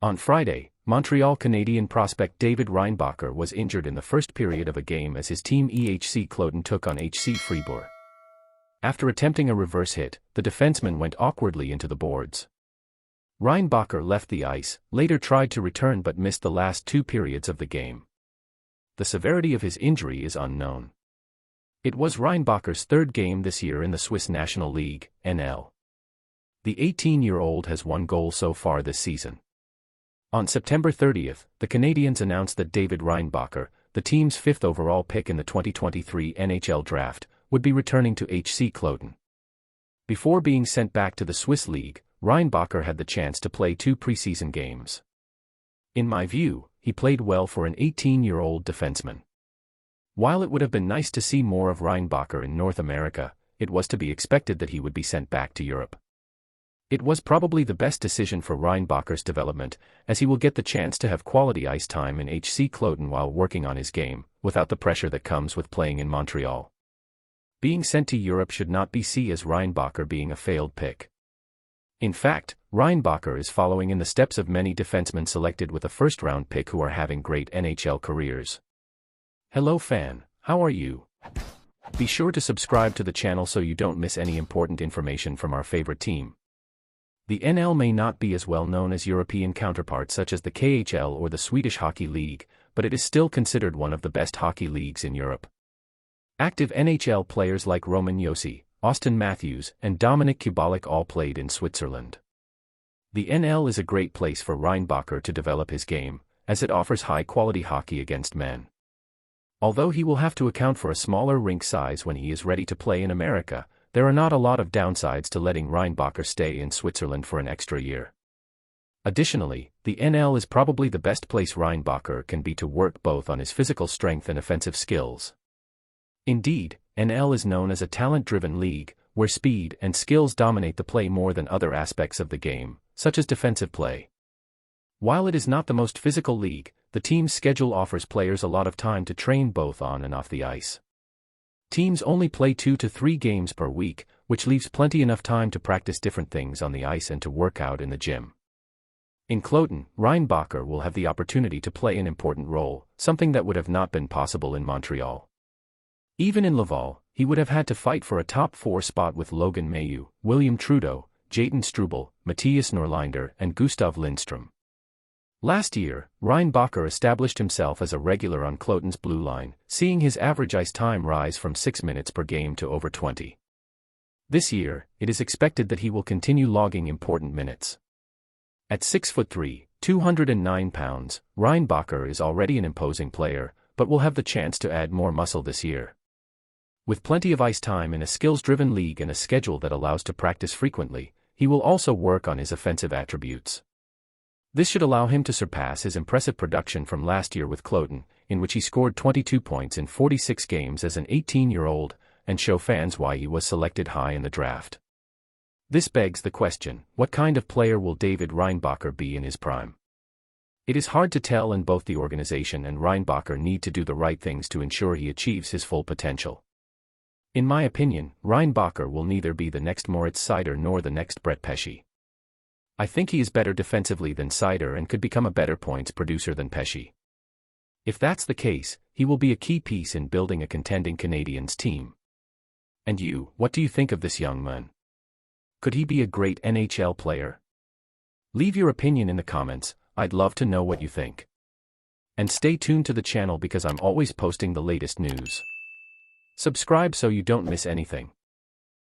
On Friday, Montreal Canadiens prospect David Reinbacher was injured in the first period of a game as his team EHC Cloton took on HC Fribourg. After attempting a reverse hit, the defenseman went awkwardly into the boards. Reinbacher left the ice, later tried to return but missed the last 2 periods of the game. The severity of his injury is unknown. It was Reinbacher's 3rd game this year in the Swiss National League, NL. The 18-year-old has 1 goal so far this season. On September 30th, the Canadiens announced that David Reinbacher, the team's 5th overall pick in the 2023 NHL Draft, would be returning to HC Cloton. Before being sent back to the Swiss League, Reinbacher had the chance to play 2 preseason games. In my view, he played well for an 18-year-old defenseman. While it would have been nice to see more of Reinbacher in North America, it was to be expected that he would be sent back to Europe. It was probably the best decision for Reinbacher's development, as he will get the chance to have quality ice time in HC Cloton while working on his game, without the pressure that comes with playing in Montreal. Being sent to Europe should not be seen as Reinbacher being a failed pick. In fact, Reinbacher is following in the steps of many defensemen selected with a first-round pick who are having great NHL careers. Hello fan, how are you? Be sure to subscribe to the channel so you don't miss any important information from our favorite team. The NL may not be as well known as European counterparts such as the KHL or the Swedish Hockey League, but it is still considered one of the best hockey leagues in Europe. Active NHL players like Roman Josi, Austin Matthews, and Dominik Kubalik all played in Switzerland. The NL is a great place for Reinbacher to develop his game, as it offers high-quality hockey against men. Although he will have to account for a smaller rink size when he is ready to play in America, there are not a lot of downsides to letting Reinbacher stay in Switzerland for an extra year. Additionally, the NL is probably the best place Reinbacher can be to work both on his physical strength and offensive skills. Indeed, NL is known as a talent-driven league, where speed and skills dominate the play more than other aspects of the game, such as defensive play. While it is not the most physical league, the team's schedule offers players a lot of time to train both on and off the ice. Teams only play 2 to 3 games per week, which leaves plenty enough time to practice different things on the ice and to work out in the gym. In Cloton, Reinbacher will have the opportunity to play an important role, something that would have not been possible in Montreal. Even in Laval, he would have had to fight for a top 4 spot with Logan Mailloux, William Trudeau, Jayden Struble, Matthias Norlinder, and Gustav Lindstrom. Last year, Reinbacher established himself as a regular on Cloton's blue line, seeing his average ice time rise from 6 minutes per game to over 20. This year, it is expected that he will continue logging important minutes. At 6'3", 209 pounds, Reinbacher is already an imposing player, but will have the chance to add more muscle this year. With plenty of ice time in a skills-driven league and a schedule that allows to practice frequently, he will also work on his offensive attributes. This should allow him to surpass his impressive production from last year with Cloton, in which he scored 22 points in 46 games as an 18-year-old, and show fans why he was selected high in the draft. This begs the question, what kind of player will David Reinbacher be in his prime? It is hard to tell, and both the organization and Reinbacher need to do the right things to ensure he achieves his full potential. In my opinion, Reinbacher will neither be the next Moritz Seider nor the next Brett Pesce. I think he is better defensively than Seider and could become a better points producer than Pesce. If that's the case, he will be a key piece in building a contending Canadiens team. And you, what do you think of this young man? Could he be a great NHL player? Leave your opinion in the comments, I'd love to know what you think. And stay tuned to the channel because I'm always posting the latest news. Subscribe so you don't miss anything.